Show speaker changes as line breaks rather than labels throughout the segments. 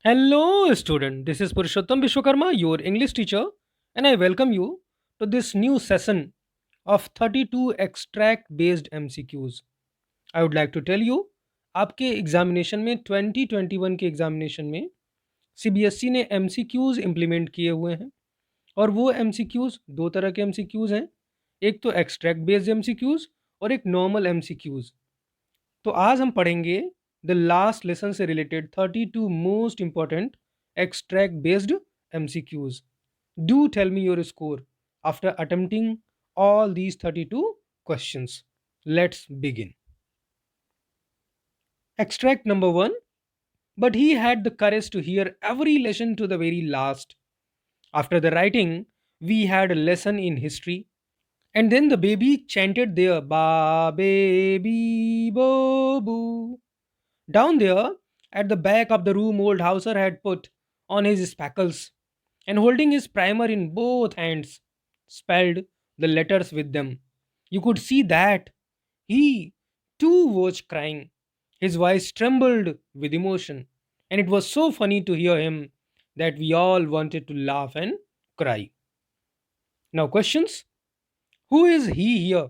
Hello, student. This is Purushottam Vishwakarma, your English teacher, and I welcome you to this new session of 32 extract based MCQs. I would like to tell you, आपके examination में 2021 के examination में CBSE ने MCQs implement किए हुए हैं और वो MCQs दो तरह के MCQs हैं। एक तो एक्सट्रैक्ट बेस्ड MCQs और एक नॉर्मल MCQs। तो आज हम पढ़ेंगे द लास्ट लेसन से related 32 most important extract based MCQs. Do tell me your score after attempting all these 32 questions. Let's begin. Extract number 1. But he had the courage to hear every lesson to the very last. After the writing, we had a lesson in history. And then the baby chanted there, Ba baby bo boo. Down there, at the back of the room, old Hauser had put on his spectacles and holding his primer in both hands, spelled the letters with them. You could see that he too was crying. His voice trembled with emotion, and it was so funny to hear him that we all wanted to laugh and cry. Now, questions. Who is he here?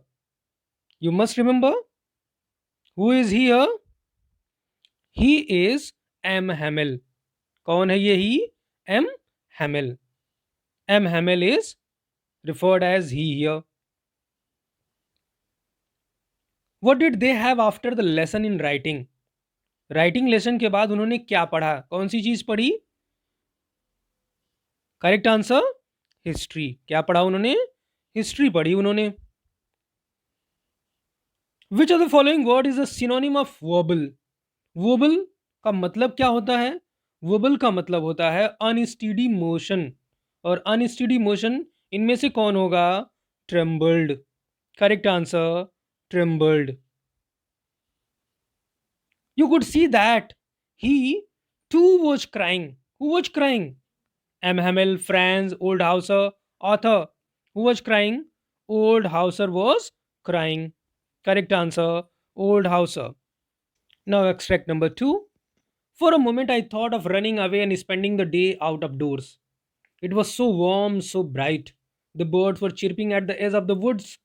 You must remember. Who is he here? He is M. Hamill. कौन है ये ही? M. Hamill. M. Hamill is referred as he here. What did they have after the lesson in writing? Writing lesson के बाद उन्होंने क्या पढ़ा? कौन सी चीज पढ़ी? Correct answer history. क्या पढ़ा उन्होंने? हिस्ट्री पढ़ी उन्होंने. Which of the following word is a synonym of verbal? Verbal का मतलब क्या होता है? वर्बल का मतलब होता है अनस्टीडी मोशन. और अनस्टीडी मोशन इनमें से कौन होगा? Trembled. Correct answer trembled. You could see that he too was crying. Who was crying? M. Hamill, Franz, Oldhauser, author. Who was crying? Oldhauser was crying. Correct answer Oldhauser. Now, extract number 2. For a moment, I thought of running away and spending the day out of doors. It was so warm, so bright. The birds were chirping at the edge of the woods,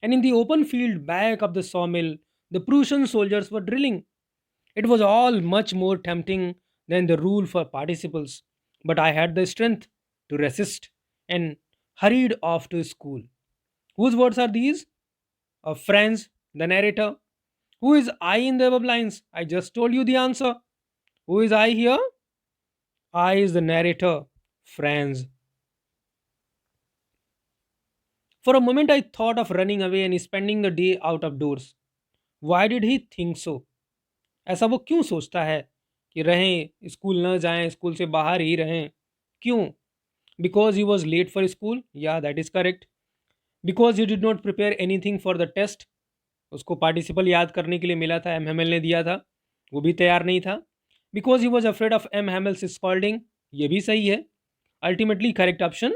and in the open field back of the sawmill, the Prussian soldiers were drilling. It was all much more tempting than the rule for participles, but I had the strength to resist and hurried off to school. Whose words are these? Of Franz, the narrator. Who is I in the above lines? I just told you the answer. Who is I here? I is the narrator, Franz. For a moment, I thought of running away and spending the day out of doors. Why did he think so? ऐसा वो क्यों सोचता है कि रहें, school न जाएं, school से बाहर ही रहें? क्यों? Because he was late for school. या that is correct. Because he did not prepare anything for the test. उसको पार्टिसिपल याद करने के लिए मिला था, एम हैमिल ने दिया था, वो भी तैयार नहीं था. Because he was afraid of M Hamel's scolding. ये भी सही है. Ultimately correct option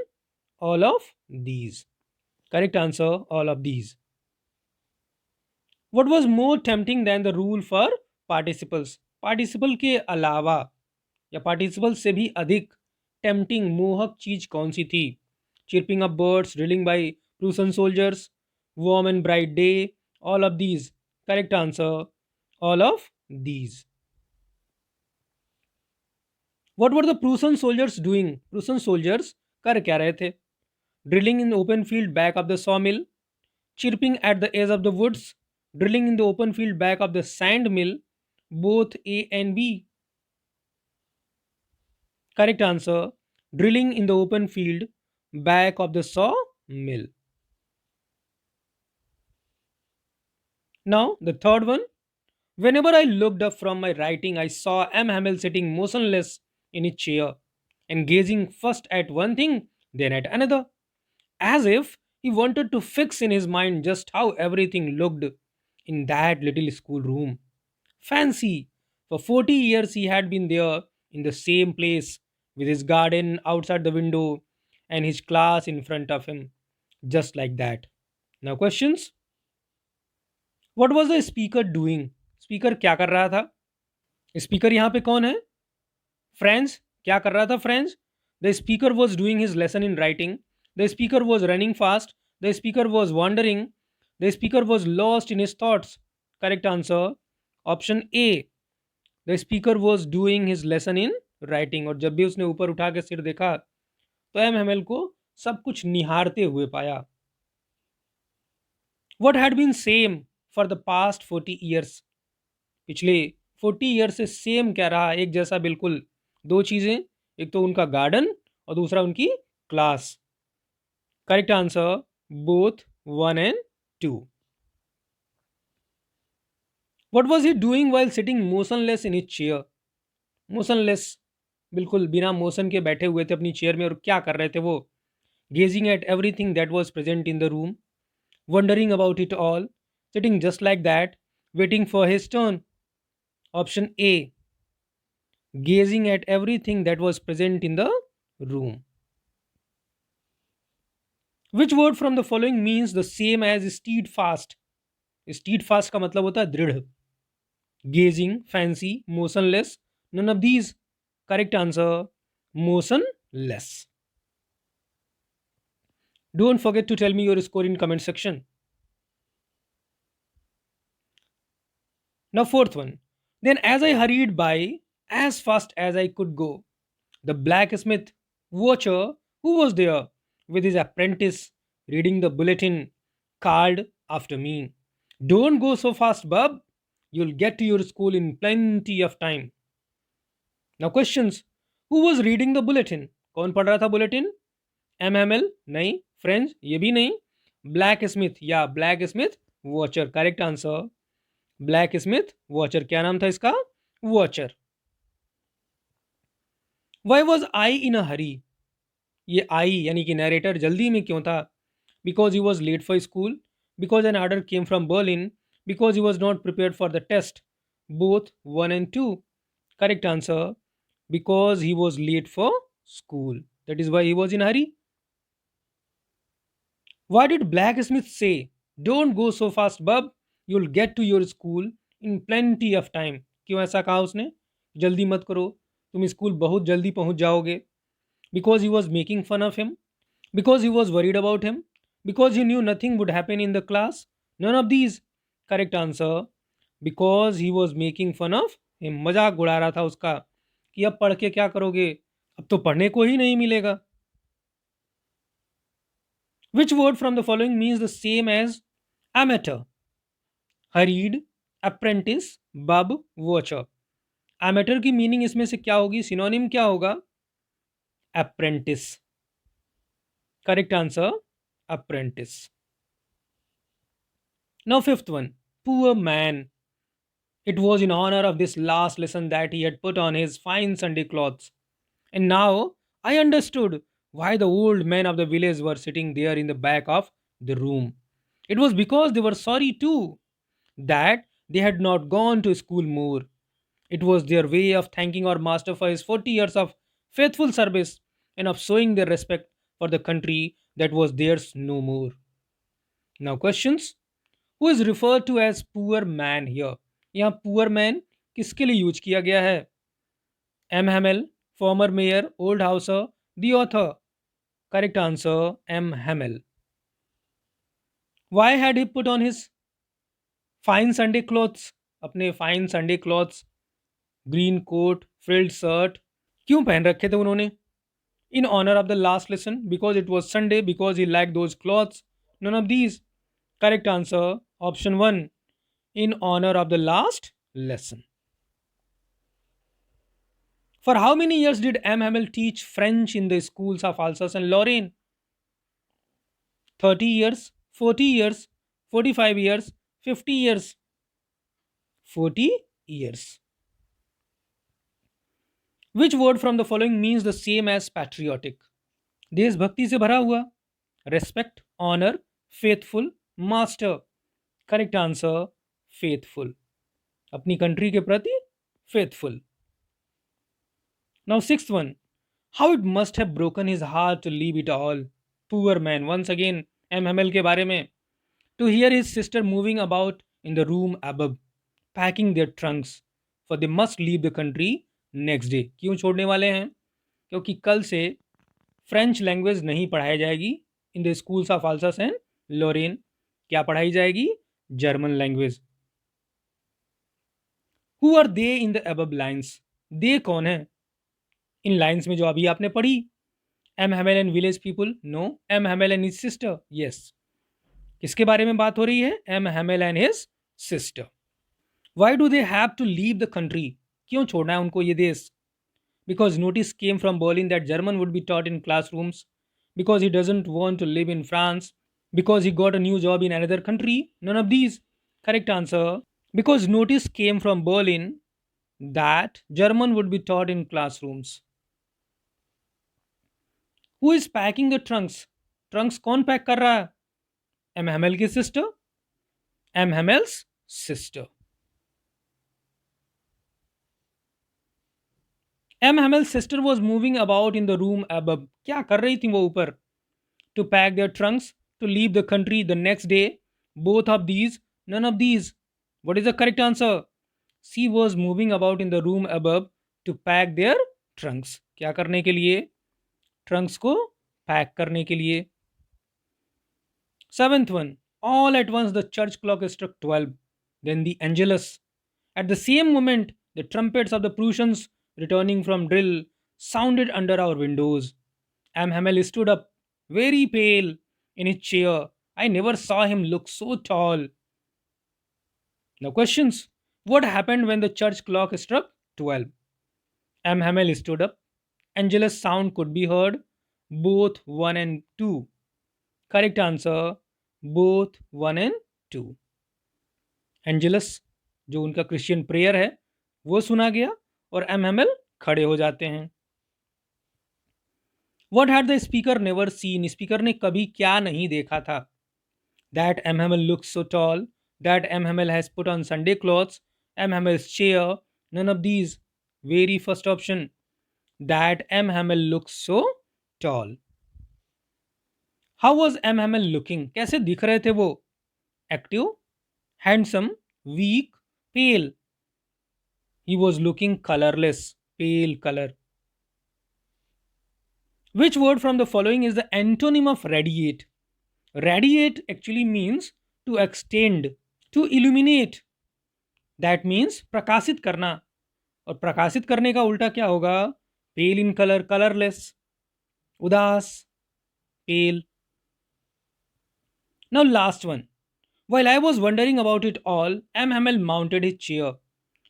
all of these. Correct answer all of these. What was more tempting than the rule for participles? Participle के अलावा या पार्टिसिपल से भी अधिक टेम्पटिंग मोहक चीज कौन सी थी? Chirping of birds, drilling by Prussian soldiers, warm and bright day, all of these. Correct answer all of these. What were the Prussian soldiers doing? Prussian soldiers कर क्या रहे थे? Drilling in open field back of the saw mill, chirping at the edge of the woods, drilling in the open field back of the sand mill, both A and B. Correct answer drilling in the open field back of the saw mill. Now, the third one. Whenever I looked up from my writing, I saw M. Hamill sitting motionless in his chair and gazing first at one thing, then at another, as if he wanted to fix in his mind just how everything looked in that little schoolroom. Fancy! For 40 years he had been there in the same place, with his garden outside the window and his class in front of him, just like that. Now, questions. What was the speaker doing? Speaker क्या कर रहा था? Speaker यहाँ पे कौन है? Friends, क्या कर रहा था friends? The speaker was doing his lesson in writing, the speaker was running fast, the speaker was wondering, the speaker was lost in his thoughts. Correct answer option A, the speaker was doing his lesson in writing. और जब भी उसने ऊपर उठा के सिर देखा तो एम हेमल को सब कुछ निहारते हुए पाया. What had been same for the past 40 years. पिछले 40 ईयर से सेम क्या रहा, एक जैसा बिल्कुल. दो चीजें, एक तो उनका गार्डन और दूसरा उनकी class. Correct answer both 1 and 2. What was he doing while sitting motionless in his chair. Motionless, बिल्कुल बिना मोशन के बैठे हुए थे अपनी चेयर में, और क्या कर रहे थे वो? Gazing at everything that was present in the room, wondering about it all, sitting just like that, waiting for his turn. Option A, gazing at everything that was present in the room. Which word from the following means the same as steadfast? Steadfast का मतलब होता है दृढ़. Gazing, fancy, motionless, none of these. Correct answer, motionless. Don't forget to tell me your score in comment section. Now fourth one. Then as I hurried by as fast as I could go, the blacksmith watcher who was there with his apprentice reading the bulletin called after me, "Don't go so fast, bub. You'll get to your school in plenty of time." Now questions. Who was reading the bulletin? कौन पढ़ रहा था bulletin? MML? नहीं. Friends? ये भी नहीं. Blacksmith या blacksmith watcher. Correct answer blacksmith watcher. क्या नाम था इसका? Watcher. Why was I in a hurry. ये आई यानी कि नरेटर जल्दी में क्यों था? Because he was late for school, because an order came from Berlin, because he was not prepared for the test. Both 1 and 2. Correct answer because he was late for school, that is why he was in a hurry. Why did blacksmith say, "Don't go so fast, bub. You'll get to your school in plenty of time"? क्यों ऐसा कहा उसने? जल्दी मत करो, तुम school बहुत जल्दी पहुंच जाओगे. Because he was making fun of him, because he was worried about him, because he knew nothing would happen in the class? None of these. Correct answer because he was making fun of him. मजाक उड़ा रहा था उसका कि अब पढ़ के क्या करोगे, अब तो पढ़ने को ही नहीं मिलेगा. Which word from the following means the same as amateur? Hurried, apprentice, bub, watcher. Amateur की मीनिंग इसमें से क्या होगी? सिनोनिम क्या होगा? Apprentice. Correct answer apprentice. Now fifth one, poor man. It was in honor of this last lesson that he had put on his fine Sunday clothes. And now I understood why the old men of the village were sitting there in the back of the room. It was because they were sorry too that they had not gone to school more. It was their way of thanking our master for his 40 years of faithful service and of showing their respect for the country that was theirs no more. Now, questions. Who is referred to as poor man here? यहाँ poor man किसके लिए use किया गया है? M. Hamel, former mayor, old houser, the author. Correct answer M. Hamel. Why had he put on his fine Sunday clothes? अपने fine Sunday clothes, green coat, frilled shirt क्यों पहन रखे थे उन्होंने? In honor of the last lesson, because it was Sunday, because he liked those clothes. None of these. Correct answer option 1. In honor of the last lesson. For how many years did M. Hamel teach French in the schools of Alsace and Lorraine? 30 years, 40 years, 45 years, 50 years. 40 years. Which word from the following means the same as patriotic? देशभक्ति से भरा हुआ. Respect, honor, faithful, master. Correct answer faithful. अपनी country के प्रति faithful. Now sixth one. How it must have broken his heart to leave it all. Poor man. Once again M. Hamel के बारे में. To hear his sister moving about in the room above, packing their trunks, for they must leave the country next day. क्यों छोड़ने वाले हैं? क्योंकि कल से फ्रेंच लैंग्वेज नहीं पढ़ाई जाएगी in the schools of Alsace and Lorraine. क्या पढ़ाई जाएगी? German language. Who are they in the above lines? They कौन है इन लाइन्स में जो अभी आपने पढ़ी? M Hamel and village people? No. M Hamel and his sister? Yes. किसके बारे में बात हो रही है? M Hamel and his sister. Why do they have to leave the country? क्यों छोड़ना है उनको ये देश? Because notice came from Berlin that German would be taught in classrooms, because he doesn't want to live in France, because he got a new job in another country. None of these. Correct answer. Because notice came from Berlin that German would be taught in classrooms. Who is packing the trunks? Trunks कौन pack कर रहा है? M Hamel की sister? M Hamel's sister. M Hamel's sister was moving about in the room above. क्या कर रही थी वो ऊपर? To pack their trunks to leave the country the next day. Both of these, none of these. What is the correct answer? She was moving about in the room above to pack their trunks. क्या करने के लिए? Trunks को pack करने के लिए। Seventh one. All at once the church clock struck 12. Then the Angelus. At the same moment, the trumpets of the Prussians returning from drill sounded under our windows. Am Hamel stood up, very pale, in his chair. I never saw him look so tall. Now, questions. What happened when the church clock struck 12? Am Hamel stood up. Angelus' sound could be heard. Both 1 and 2. Correct answer. Both 1 and 2. Angeles जो उनका Christian prayer है वो सुना गया और M Hemal खड़े हो जाते हैं। What had the speaker never seen? Speaker ने कभी क्या नहीं देखा था? That M. Hamel looks so tall. That M. Hamel has put on Sunday clothes. M. Hamel's chair. None of these. Very first option. That M. Hamel looks so tall. How was M. Hamel looking? कैसे दिख रहे थे वो? Active, handsome, weak, pale. He was looking colorless, pale color. Which word from the following is the antonym of radiate? Radiate actually means to extend, to illuminate. That means प्रकाशित करना, और प्रकाशित करने का उल्टा क्या होगा? पेल इन कलर, कलरलेस, उदास, पेल। Now last one. While I was wondering about it all, M. Hamel mounted his chair,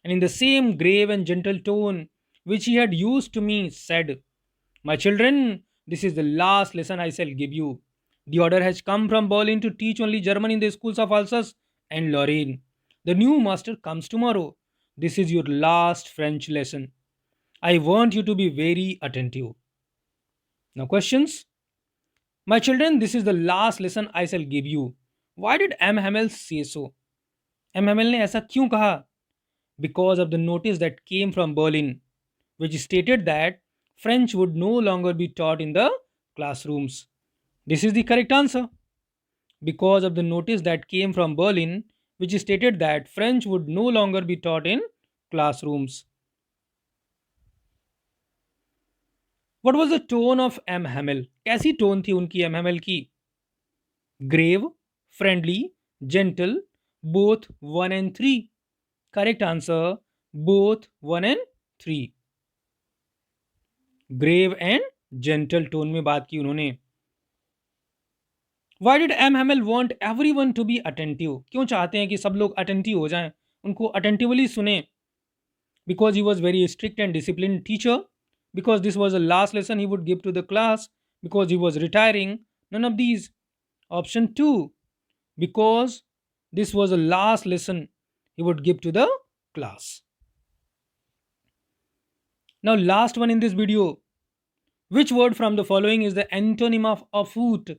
and in the same grave and gentle tone which he had used to me, said, "My children, this is the last lesson I shall give you. The order has come from Berlin to teach only German in the schools of Alsace and Lorraine. The new master comes tomorrow. This is your last French lesson. I want you to be very attentive." Now, questions. My children, this is the last lesson I shall give you. Why did M. Hamel say so? M. Hamel ने ऐसा क्यों कहा? Because of the notice that came from Berlin, which stated that French would no longer be taught in the classrooms. This is the correct answer. Because of the notice that came from Berlin, which stated that French would no longer be taught in classrooms. What was the tone of M. Hamel? कैसी tone थी उनकी M. Hamel की? Grave, friendly, gentle, both 1 and 3. Correct answer, both 1 and 3. Grave and gentle tone में बात की उन्होंने। Why did M. Hamel want everyone to be attentive? क्यों चाहते हैं कि सब लोग attentive हो जाएं, उनको attentively सुने? Because he was very strict and disciplined teacher. Because this was the last lesson he would give to the class. Because he was retiring. None of these. Option 2. Because this was the last lesson he would give to the class. Now last one in this video. Which word from the following is the antonym of afoot?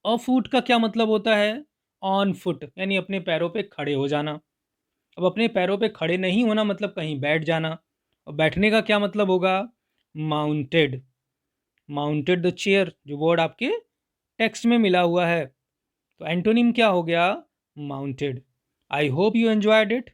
Afoot का क्या मतलब होता है? On foot, यानी अपने पैरों पे खड़े हो जाना। अब अपने पैरों पे खड़े नहीं होना मतलब कहीं बैठ जाना, और बैठने का क्या मतलब होगा? माउंटेड। माउंटेड द चेयर, जो वर्ड आपके टेक्स्ट में मिला हुआ है, तो एंटोनिम क्या हो गया? Mounted. I hope you enjoyed it.